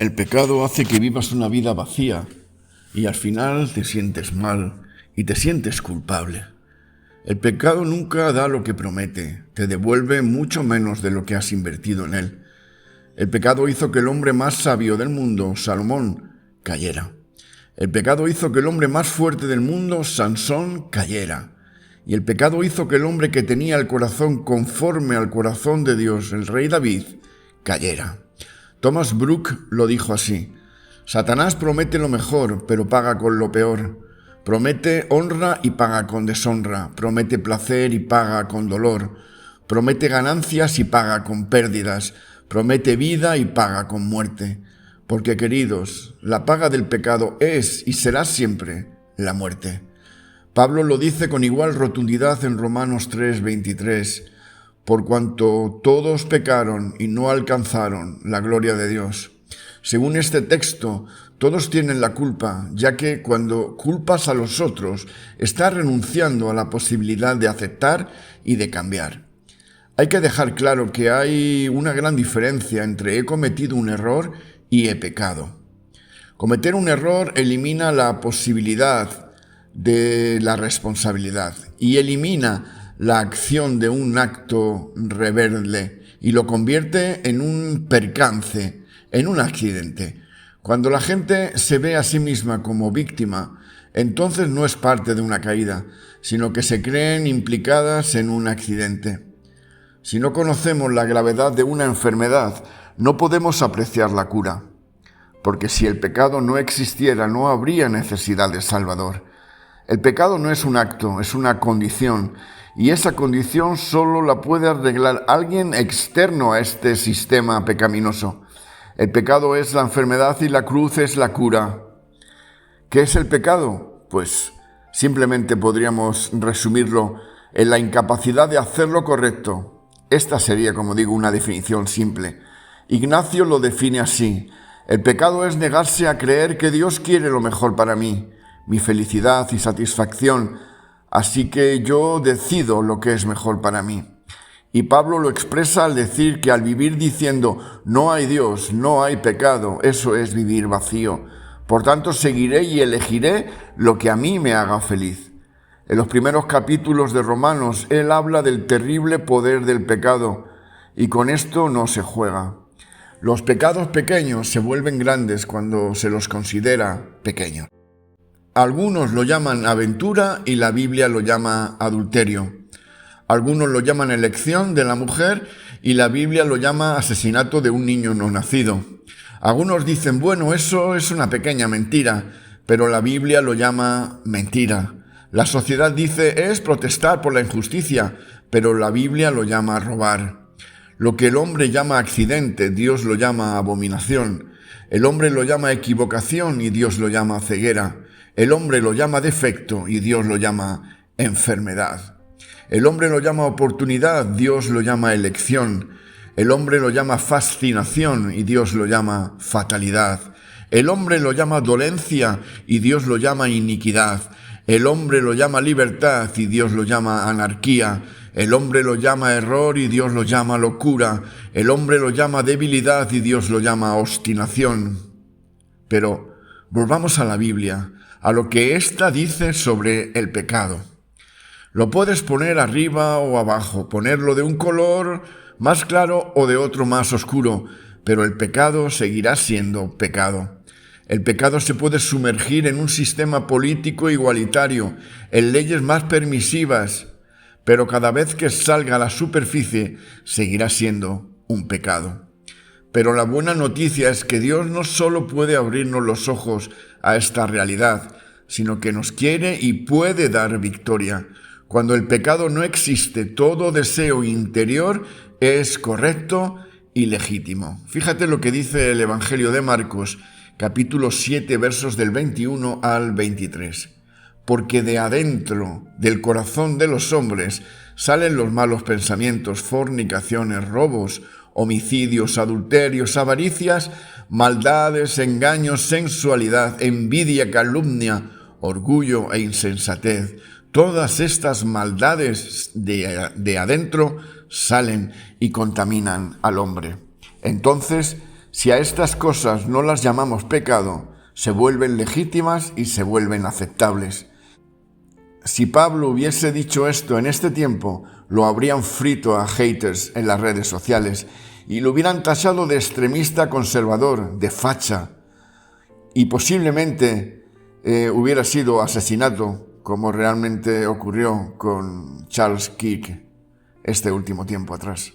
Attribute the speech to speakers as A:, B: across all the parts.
A: El pecado hace que vivas una vida vacía y al final te sientes mal y te sientes culpable. El pecado nunca da lo que promete, te devuelve mucho menos de lo que has invertido en él. El pecado hizo que el hombre más sabio del mundo, Salomón, cayera. El pecado hizo que el hombre más fuerte del mundo, Sansón, cayera. Y el pecado hizo que el hombre que tenía el corazón conforme al corazón de Dios, el rey David, cayera. Thomas Brooke lo dijo así: Satanás promete lo mejor, pero paga con lo peor. Promete honra y paga con deshonra. Promete placer y paga con dolor. Promete ganancias y paga con pérdidas. Promete vida y paga con muerte. Porque, queridos, la paga del pecado es y será siempre la muerte. Pablo lo dice con igual rotundidad en Romanos 3:23. Por cuanto todos pecaron y no alcanzaron la gloria de Dios. Según este texto, todos tienen la culpa, ya que cuando culpas a los otros, estás renunciando a la posibilidad de aceptar y de cambiar. Hay que dejar claro que hay una gran diferencia entre he cometido un error y he pecado. Cometer un error elimina la posibilidad de la responsabilidad y elimina la acción de un acto rebelde y lo convierte en un percance, en un accidente. Cuando la gente se ve a sí misma como víctima, entonces no es parte de una caída, sino que se creen implicadas en un accidente. Si no conocemos la gravedad de una enfermedad, no podemos apreciar la cura, porque si el pecado no existiera, no habría necesidad de Salvador. El pecado no es un acto, es una condición, y esa condición solo la puede arreglar alguien externo a este sistema pecaminoso. El pecado es la enfermedad y la cruz es la cura. ¿Qué es el pecado? Pues simplemente podríamos resumirlo en la incapacidad de hacer lo correcto. Esta sería, como digo, una definición simple. Ignacio lo define así: el pecado es negarse a creer que Dios quiere lo mejor para mí, mi felicidad y satisfacción. Así que yo decido lo que es mejor para mí. Y Pablo lo expresa al decir que al vivir diciendo no hay Dios, no hay pecado, eso es vivir vacío. Por tanto, seguiré y elegiré lo que a mí me haga feliz. En los primeros capítulos de Romanos, él habla del terrible poder del pecado, y con esto no se juega. Los pecados pequeños se vuelven grandes cuando se los considera pequeños. Algunos lo llaman aventura y la Biblia lo llama adulterio. Algunos lo llaman elección de la mujer y la Biblia lo llama asesinato de un niño no nacido. Algunos dicen, bueno, eso es una pequeña mentira, pero la Biblia lo llama mentira. La sociedad dice es protestar por la injusticia, pero la Biblia lo llama robar. Lo que el hombre llama accidente, Dios lo llama abominación. El hombre lo llama equivocación y Dios lo llama ceguera. El hombre lo llama defecto y Dios lo llama enfermedad. El hombre lo llama oportunidad, Dios lo llama elección. El hombre lo llama fascinación y Dios lo llama fatalidad. El hombre lo llama dolencia y Dios lo llama iniquidad. El hombre lo llama libertad y Dios lo llama anarquía. El hombre lo llama error y Dios lo llama locura. El hombre lo llama debilidad y Dios lo llama obstinación. Pero volvamos a la Biblia, a lo que ésta dice sobre el pecado. Lo puedes poner arriba o abajo, ponerlo de un color más claro o de otro más oscuro, pero el pecado seguirá siendo pecado. El pecado se puede sumergir en un sistema político igualitario, en leyes más permisivas, pero cada vez que salga a la superficie seguirá siendo un pecado. Pero la buena noticia es que Dios no solo puede abrirnos los ojos a esta realidad, sino que nos quiere y puede dar victoria. Cuando el pecado no existe, todo deseo interior es correcto y legítimo. Fíjate lo que dice el Evangelio de Marcos, capítulo 7, versos del 21 al 23. Porque de adentro del corazón de los hombres salen los malos pensamientos, fornicaciones, robos, homicidios, adulterios, avaricias, maldades, engaños, sensualidad, envidia, calumnia, orgullo e insensatez. Todas estas maldades de adentro salen y contaminan al hombre. Entonces, Si a estas cosas no las llamamos pecado, se vuelven legítimas y se vuelven aceptables. Si Pablo hubiese dicho esto en este tiempo, lo habrían frito a haters en las redes sociales y lo hubieran tachado de extremista conservador, de facha, y posiblemente hubiera sido asesinato, como realmente ocurrió con Charles Kirk este último tiempo atrás.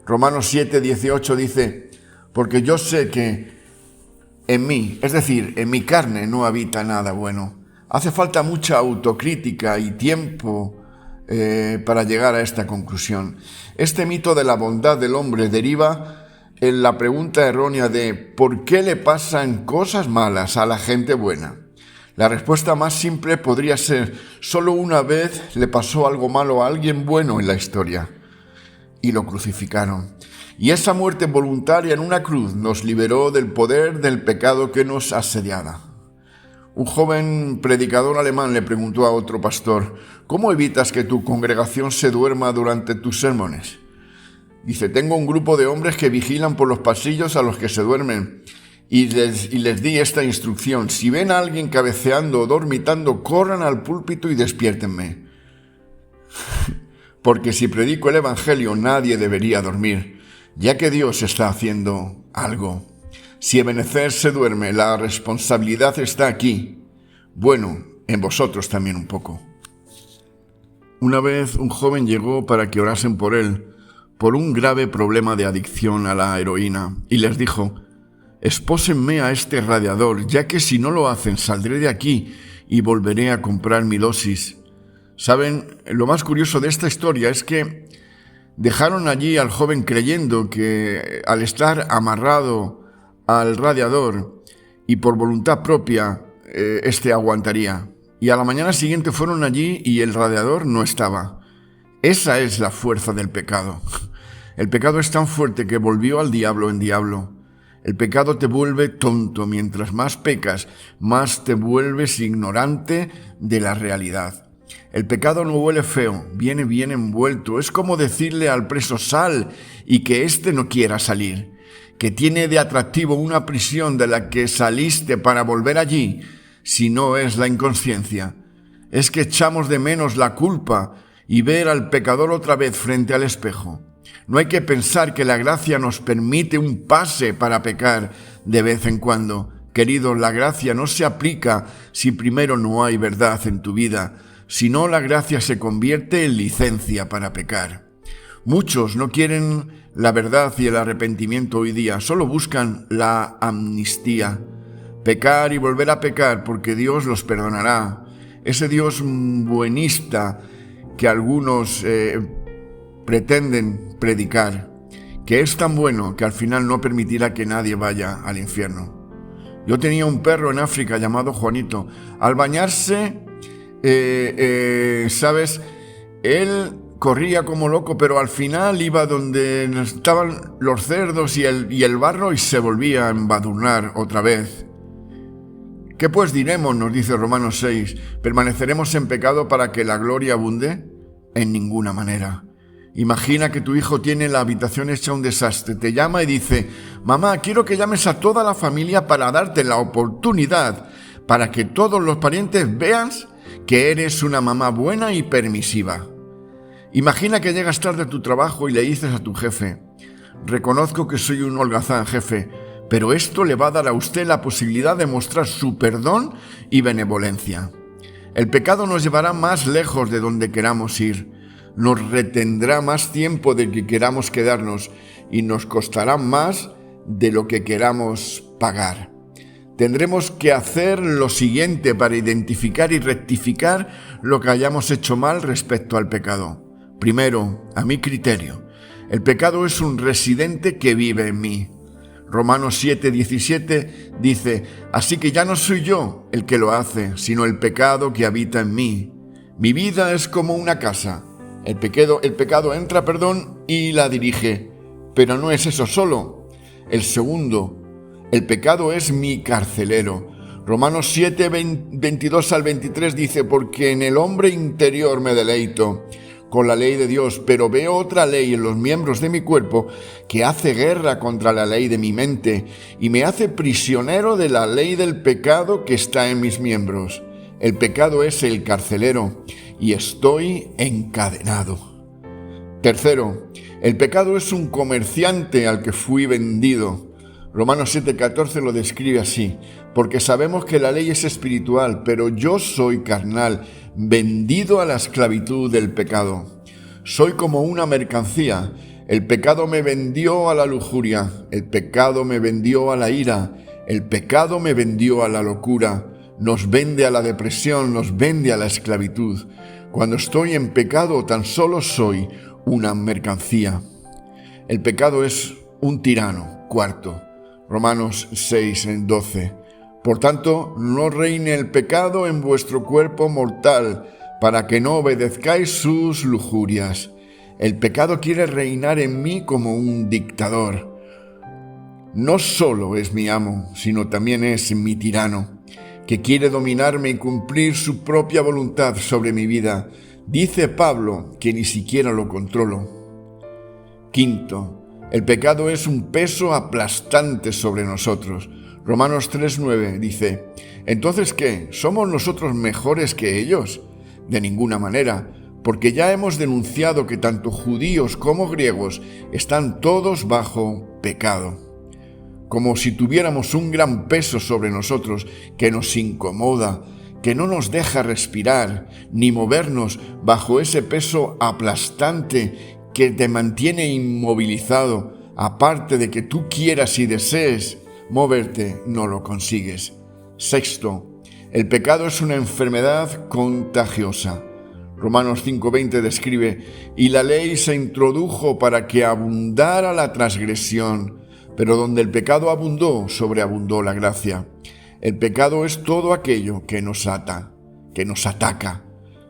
A: Romanos 7:18 dice: porque yo sé que en mí, es decir, en mi carne, no habita nada bueno. Hace falta mucha autocrítica y tiempo para llegar a esta conclusión. Este mito de la bondad del hombre deriva en la pregunta errónea de ¿por qué le pasan cosas malas a la gente buena? La respuesta más simple podría ser: solo una vez le pasó algo malo a alguien bueno en la historia y lo crucificaron. Y esa muerte voluntaria en una cruz nos liberó del poder del pecado que nos asediaba. Un joven predicador alemán le preguntó a otro pastor: ¿cómo evitas que tu congregación se duerma durante tus sermones? Dice: tengo un grupo de hombres que vigilan por los pasillos a los que se duermen y les di esta instrucción: si ven a alguien cabeceando o dormitando, corran al púlpito y despiértenme. Porque si predico el evangelio, nadie debería dormir, ya que Dios está haciendo algo. Si Ebenezer se duerme, la responsabilidad está aquí. Bueno, en vosotros también un poco. Una vez un joven llegó para que orasen por él, por un grave problema de adicción a la heroína, y les dijo: espósenme a este radiador, ya que si no lo hacen saldré de aquí y volveré a comprar mi dosis. ¿Saben? Lo más curioso de esta historia es que dejaron allí al joven creyendo que al estar amarrado al radiador y por voluntad propia, este aguantaría. Y a la mañana siguiente fueron allí y el radiador no estaba. Esa es la fuerza del pecado. El pecado es tan fuerte que volvió al diablo en diablo. El pecado te vuelve tonto. Mientras más pecas, más te vuelves ignorante de la realidad. El pecado no huele feo, viene bien envuelto. Es como decirle al preso: sal, y que éste no quiera salir. Que tiene de atractivo una prisión de la que saliste para volver allí, si no es la inconsciencia. Es que echamos de menos la culpa y ver al pecador otra vez frente al espejo. No hay que pensar que la gracia nos permite un pase para pecar de vez en cuando. Queridos, la gracia no se aplica si primero no hay verdad en tu vida. Si no, la gracia se convierte en licencia para pecar. Muchos no quieren la verdad y el arrepentimiento hoy día, solo buscan la amnistía. Pecar y volver a pecar porque Dios los perdonará. Ese Dios buenista que algunos pretenden predicar, que es tan bueno que al final no permitirá que nadie vaya al infierno. Yo tenía un perro en África llamado Juanito. Al bañarse, ¿sabes? Él corría como loco, pero al final iba donde estaban los cerdos y el barro y se volvía a embadurnar otra vez. ¿Qué pues diremos? Nos dice Romanos 6. ¿Permaneceremos en pecado para que la gloria abunde? En ninguna manera. Imagina que tu hijo tiene la habitación hecha un desastre. Te llama y dice: mamá, quiero que llames a toda la familia para darte la oportunidad para que todos los parientes vean que eres una mamá buena y permisiva. Imagina que llegas tarde a tu trabajo y le dices a tu jefe: reconozco que soy un holgazán, jefe, pero esto le va a dar a usted la posibilidad de mostrar su perdón y benevolencia. El pecado nos llevará más lejos de donde queramos ir, nos retendrá más tiempo del que queramos quedarnos y nos costará más de lo que queramos pagar. Tendremos que hacer lo siguiente para identificar y rectificar lo que hayamos hecho mal respecto al pecado. Primero, a mi criterio, el pecado es un residente que vive en mí. Romanos 7:17 dice: así que ya no soy yo el que lo hace, sino el pecado que habita en mí. Mi vida es como una casa. El pecado entra, y la dirige. Pero no es eso solo. El segundo, el pecado es mi carcelero. Romanos 7:22 al 23 dice: porque en el hombre interior me deleito, con la ley de Dios, pero veo otra ley en los miembros de mi cuerpo que hace guerra contra la ley de mi mente y me hace prisionero de la ley del pecado que está en mis miembros. El pecado es el carcelero y estoy encadenado. Tercero, el pecado es un comerciante al que fui vendido. Romanos 7:14 lo describe así: porque sabemos que la ley es espiritual, pero yo soy carnal, vendido a la esclavitud del pecado. Soy como una mercancía. El pecado me vendió a la lujuria, el pecado me vendió a la ira, el pecado me vendió a la locura, nos vende a la depresión, nos vende a la esclavitud. Cuando estoy en pecado, tan solo soy una mercancía. El pecado es un tirano. Cuarto, Romanos 6:12. Por tanto, no reine el pecado en vuestro cuerpo mortal, para que no obedezcáis sus lujurias. El pecado quiere reinar en mí como un dictador. No solo es mi amo, sino también es mi tirano, que quiere dominarme y cumplir su propia voluntad sobre mi vida. Dice Pablo que ni siquiera lo controlo. Quinto, el pecado es un peso aplastante sobre nosotros. Romanos 3:9 dice: ¿entonces qué? ¿Somos nosotros mejores que ellos? De ninguna manera, porque ya hemos denunciado que tanto judíos como griegos están todos bajo pecado. Como si tuviéramos un gran peso sobre nosotros que nos incomoda, que no nos deja respirar ni movernos bajo ese peso aplastante que te mantiene inmovilizado. Aparte de que tú quieras y desees moverte, no lo consigues. Sexto, el pecado es una enfermedad contagiosa. Romanos 5:20 describe: y la ley se introdujo para que abundara la transgresión, pero donde el pecado abundó, sobreabundó la gracia. El pecado es todo aquello que nos ata, que nos ataca,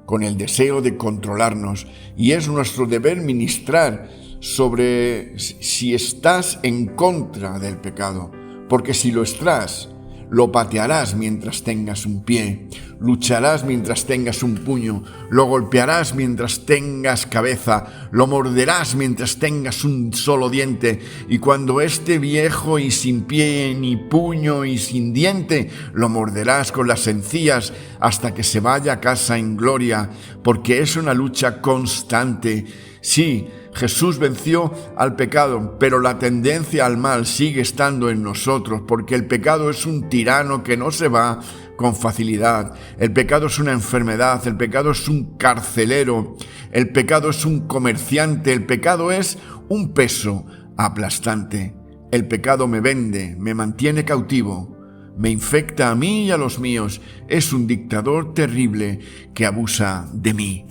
A: con el deseo de controlarnos, y es nuestro deber ministrar sobre si estás en contra del pecado, porque si lo estás, lo patearás mientras tengas un pie, lucharás mientras tengas un puño, lo golpearás mientras tengas cabeza, lo morderás mientras tengas un solo diente, y cuando esté viejo y sin pie ni puño y sin diente, lo morderás con las encías hasta que se vaya a casa en gloria, porque es una lucha constante. Sí, Jesús venció al pecado, pero la tendencia al mal sigue estando en nosotros, porque el pecado es un tirano que no se va con facilidad. El pecado es una enfermedad, el pecado es un carcelero, el pecado es un comerciante, el pecado es un peso aplastante. El pecado me vende, me mantiene cautivo, me infecta a mí y a los míos. Es un dictador terrible que abusa de mí.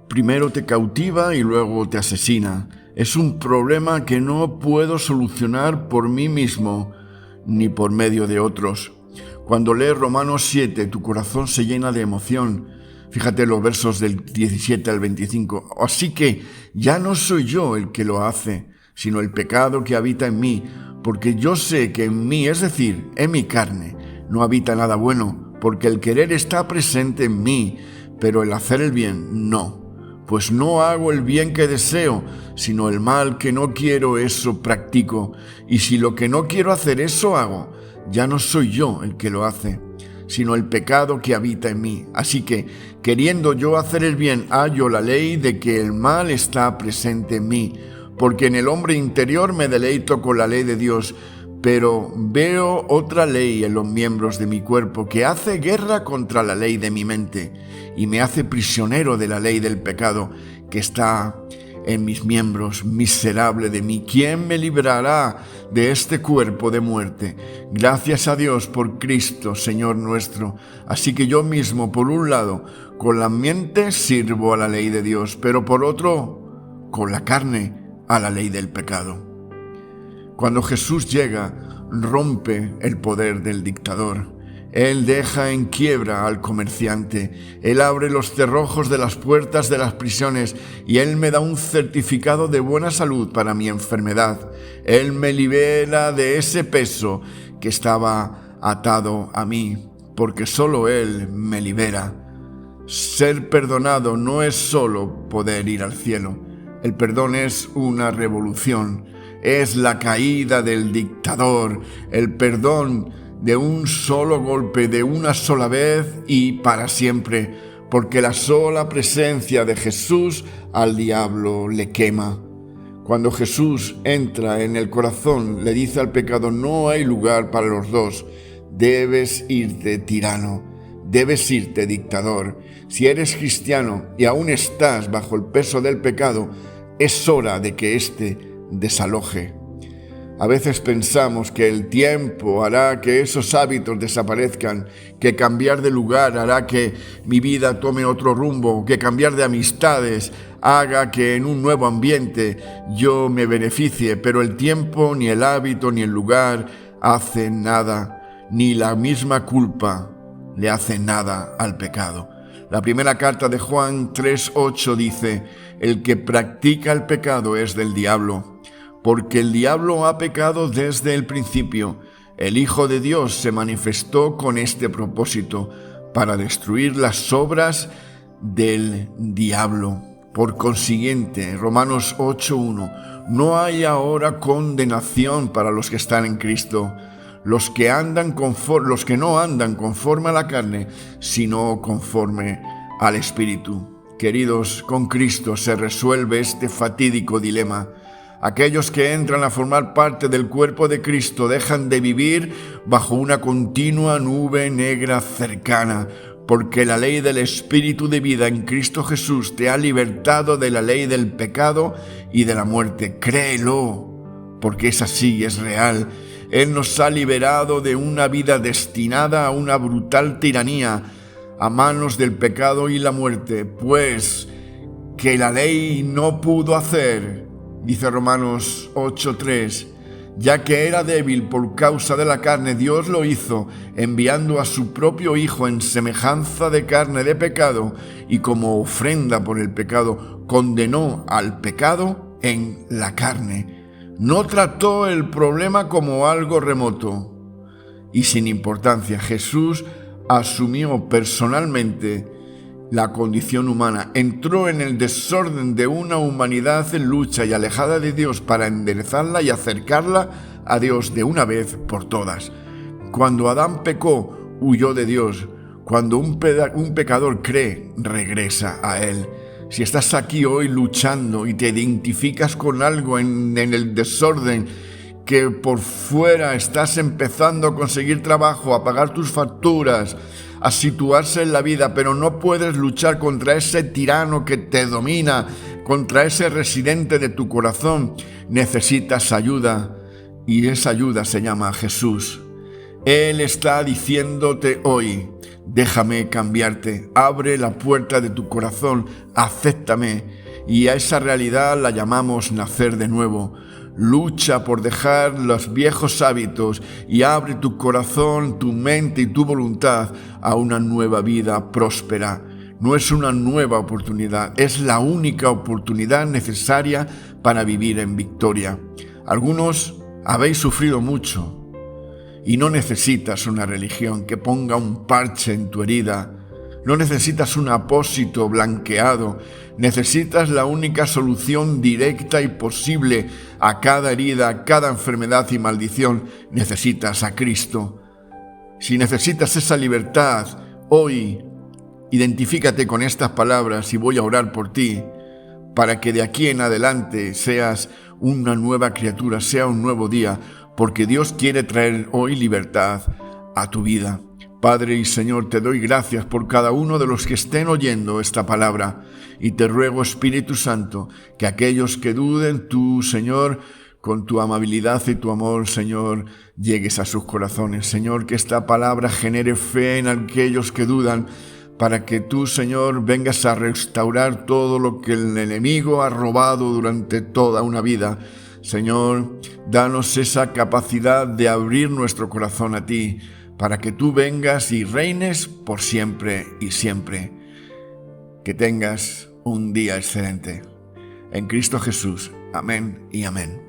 A: Primero te cautiva y luego te asesina. Es un problema que no puedo solucionar por mí mismo ni por medio de otros. Cuando lees Romanos 7, tu corazón se llena de emoción. Fíjate los versos del 17 al 25. Así que ya no soy yo el que lo hace, sino el pecado que habita en mí, porque yo sé que en mí, es decir, en mi carne, no habita nada bueno, porque el querer está presente en mí, pero el hacer el bien no. Pues no hago el bien que deseo, sino el mal que no quiero, eso practico. Y si lo que no quiero hacer, eso hago, ya no soy yo el que lo hace, sino el pecado que habita en mí. Así que, queriendo yo hacer el bien, hallo la ley de que el mal está presente en mí, porque en el hombre interior me deleito con la ley de Dios, pero veo otra ley en los miembros de mi cuerpo que hace guerra contra la ley de mi mente y me hace prisionero de la ley del pecado que está en mis miembros. Miserable de mí, ¿quién me librará de este cuerpo de muerte? Gracias a Dios por Cristo, Señor nuestro. Así que yo mismo, por un lado, con la mente sirvo a la ley de Dios, pero por otro, con la carne, a la ley del pecado. Cuando Jesús llega, rompe el poder del dictador. Él deja en quiebra al comerciante. Él abre los cerrojos de las puertas de las prisiones y Él me da un certificado de buena salud para mi enfermedad. Él me libera de ese peso que estaba atado a mí, porque solo Él me libera. Ser perdonado no es solo poder ir al cielo. El perdón es una revolución, es la caída del dictador, el perdón de un solo golpe, de una sola vez y para siempre, porque la sola presencia de Jesús al diablo le quema. Cuando Jesús entra en el corazón, le dice al pecado: no hay lugar para los dos, debes irte tirano, debes irte dictador. Si eres cristiano y aún estás bajo el peso del pecado, es hora de que éste desaloje. A veces pensamos que el tiempo hará que esos hábitos desaparezcan, que cambiar de lugar hará que mi vida tome otro rumbo, que cambiar de amistades haga que en un nuevo ambiente yo me beneficie, pero el tiempo, ni el hábito, ni el lugar hacen nada, ni la misma culpa le hace nada al pecado. La primera carta de Juan 3:8 dice: el que practica el pecado es del diablo, porque el diablo ha pecado desde el principio. El Hijo de Dios se manifestó con este propósito, para destruir las obras del diablo. Por consiguiente, Romanos 8:1, no hay ahora condenación para los que están en Cristo, los que no andan conforme a la carne, sino conforme al Espíritu. Queridos, con Cristo se resuelve este fatídico dilema. Aquellos que entran a formar parte del cuerpo de Cristo dejan de vivir bajo una continua nube negra cercana, porque la ley del Espíritu de vida en Cristo Jesús te ha libertado de la ley del pecado y de la muerte. Créelo, porque es así, es real. Él nos ha liberado de una vida destinada a una brutal tiranía, a manos del pecado y la muerte, pues que la ley no pudo hacer, dice Romanos 8:3, ya que era débil por causa de la carne, Dios lo hizo, enviando a su propio Hijo en semejanza de carne de pecado, y como ofrenda por el pecado, condenó al pecado en la carne. No trató el problema como algo remoto y sin importancia. Jesús asumió personalmente la condición humana, entró en el desorden de una humanidad en lucha y alejada de Dios para enderezarla y acercarla a Dios de una vez por todas. Cuando Adán pecó, huyó de Dios. Cuando un pecador cree, regresa a Él. Si estás aquí hoy luchando y te identificas con algo en el desorden, que por fuera estás empezando a conseguir trabajo, a pagar tus facturas, a situarse en la vida, pero no puedes luchar contra ese tirano que te domina, contra ese residente de tu corazón, necesitas ayuda, y esa ayuda se llama Jesús. Él está diciéndote hoy: déjame cambiarte, abre la puerta de tu corazón, acéptame, y a esa realidad la llamamos nacer de nuevo. Lucha por dejar los viejos hábitos y abre tu corazón, tu mente y tu voluntad a una nueva vida próspera. No es una nueva oportunidad, es la única oportunidad necesaria para vivir en victoria. Algunos habéis sufrido mucho y no necesitas una religión que ponga un parche en tu herida. No necesitas un apósito blanqueado. Necesitas la única solución directa y posible a cada herida, a cada enfermedad y maldición. Necesitas a Cristo. Si necesitas esa libertad, hoy identifícate con estas palabras y voy a orar por ti, para que de aquí en adelante seas una nueva criatura, sea un nuevo día, porque Dios quiere traer hoy libertad a tu vida. Padre y Señor, te doy gracias por cada uno de los que estén oyendo esta palabra, y te ruego, Espíritu Santo, que aquellos que duden, tú, Señor, con tu amabilidad y tu amor, Señor, llegues a sus corazones. Señor, que esta palabra genere fe en aquellos que dudan, para que tú, Señor, vengas a restaurar todo lo que el enemigo ha robado durante toda una vida. Señor, danos esa capacidad de abrir nuestro corazón a ti, para que tú vengas y reines por siempre y siempre. Que tengas un día excelente. En Cristo Jesús. Amén y amén.